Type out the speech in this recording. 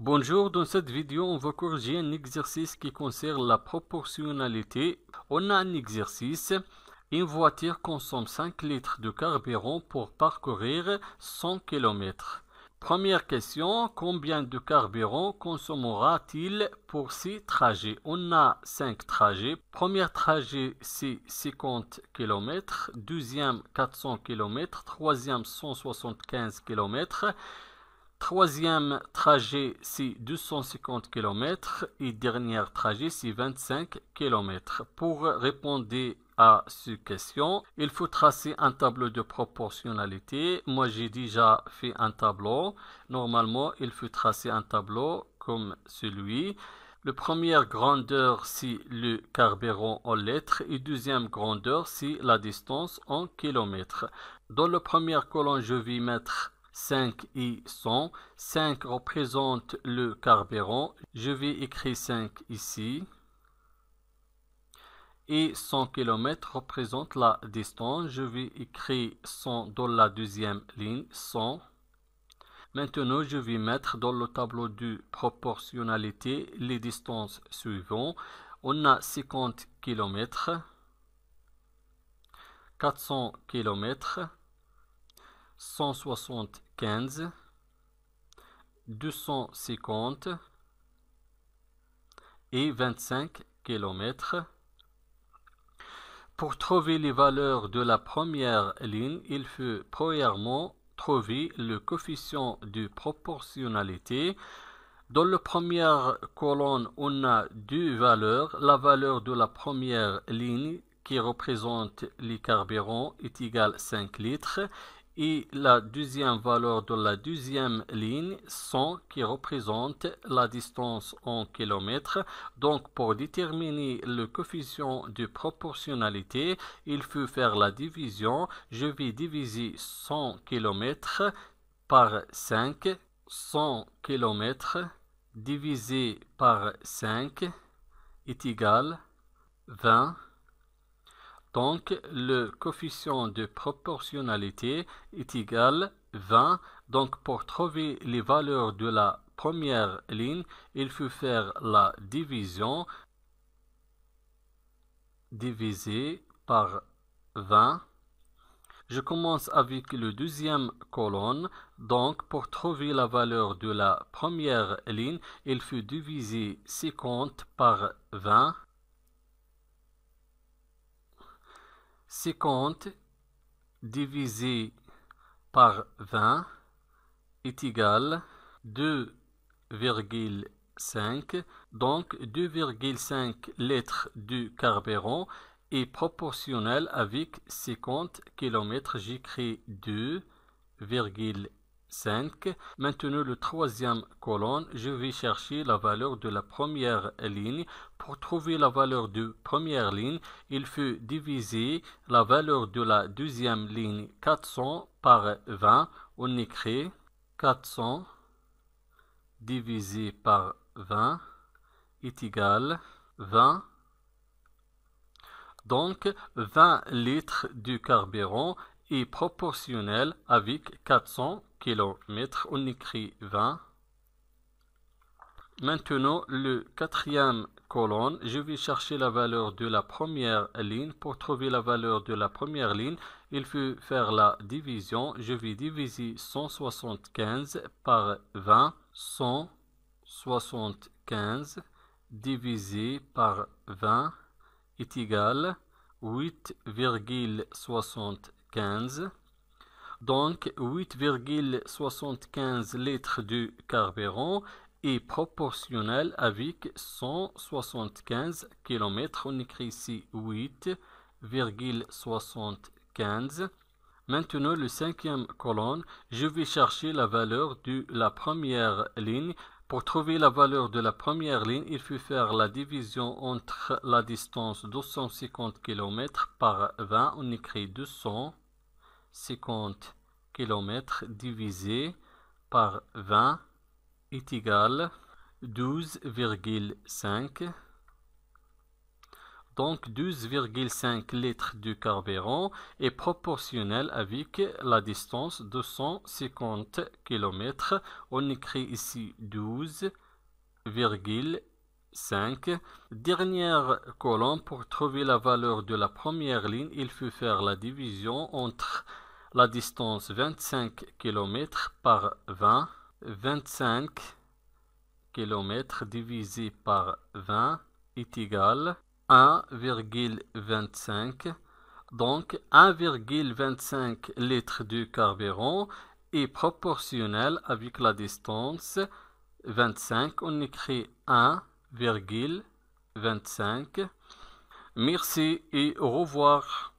Bonjour, dans cette vidéo, on va corriger un exercice qui concerne la proportionnalité. On a un exercice. Une voiture consomme 5 litres de carburant pour parcourir 100 km. Première question, combien de carburant consommera-t-il pour ces trajets? On a 5 trajets. Premier trajet, c'est 50 km. Deuxième, 400 km. Troisième, 175 km. Troisième trajet, c'est 250 km et dernier trajet, c'est 25 km. Pour répondre à cette question, il faut tracer un tableau de proportionnalité. Moi, j'ai déjà fait un tableau. Normalement, il faut tracer un tableau comme celui. La première grandeur, c'est le carburant en litres et deuxième grandeur, c'est la distance en kilomètres. Dans la première colonne, je vais mettre 5 et 100. 5 représente le carburant. Je vais écrire 5 ici. Et 100 km représente la distance. Je vais écrire 100 dans la deuxième ligne. 100. Maintenant, je vais mettre dans le tableau de proportionnalité les distances suivantes. On a 50 km, 400 km, 175, 250 et 25 km. Pour trouver les valeurs de la première ligne, il faut premièrement trouver le coefficient de proportionnalité. Dans la première colonne, on a deux valeurs. La valeur de la première ligne qui représente les carburants est égale à 5 litres. Et la deuxième valeur de la deuxième ligne, 100, qui représente la distance en kilomètres. Donc, pour déterminer le coefficient de proportionnalité, il faut faire la division. Je vais diviser 100 km par 5. 100 km divisé par 5 est égal à 20. Donc, le coefficient de proportionnalité est égal à 20. Donc, pour trouver les valeurs de la première ligne, il faut faire la division divisé par 20. Je commence avec le deuxième colonne. Donc, pour trouver la valeur de la première ligne, il faut diviser 50 par 20. 50 divisé par 20 est égal à 2,5. Donc 2,5 litres de carburant est proportionnel avec 50 km. J'écris 2,5. Maintenant, le troisième colonne, je vais chercher la valeur de la première ligne. Pour trouver la valeur de première ligne, il faut diviser la valeur de la deuxième ligne 400 par 20. On écrit 400 divisé par 20 est égal à 20. Donc, 20 litres de carburant est proportionnel avec 400 km. On écrit 20. Maintenant, le quatrième colonne, je vais chercher la valeur de la première ligne. Pour trouver la valeur de la première ligne, il faut faire la division. Je vais diviser 175 par 20. 175 divisé par 20 est égal à 8,75. Donc 8,75 litres de carburant est proportionnel avec 175 km. On écrit ici 8,75. Maintenant, le cinquième colonne, je vais chercher la valeur de la première ligne. Pour trouver la valeur de la première ligne, il faut faire la division entre la distance 250 km par 20. On écrit 250 km divisé par 20 est égal à 12,5. Donc 12,5 litres de carburant est proportionnel avec la distance de 150 km. On écrit ici 12,5. Dernière colonne, pour trouver la valeur de la première ligne, il faut faire la division entre la distance 25 km par 20. 25 km divisé par 20 est égal à 1,25. Donc 1,25 litres de carburant est proportionnel avec la distance 25. On écrit 1,25. Merci et au revoir.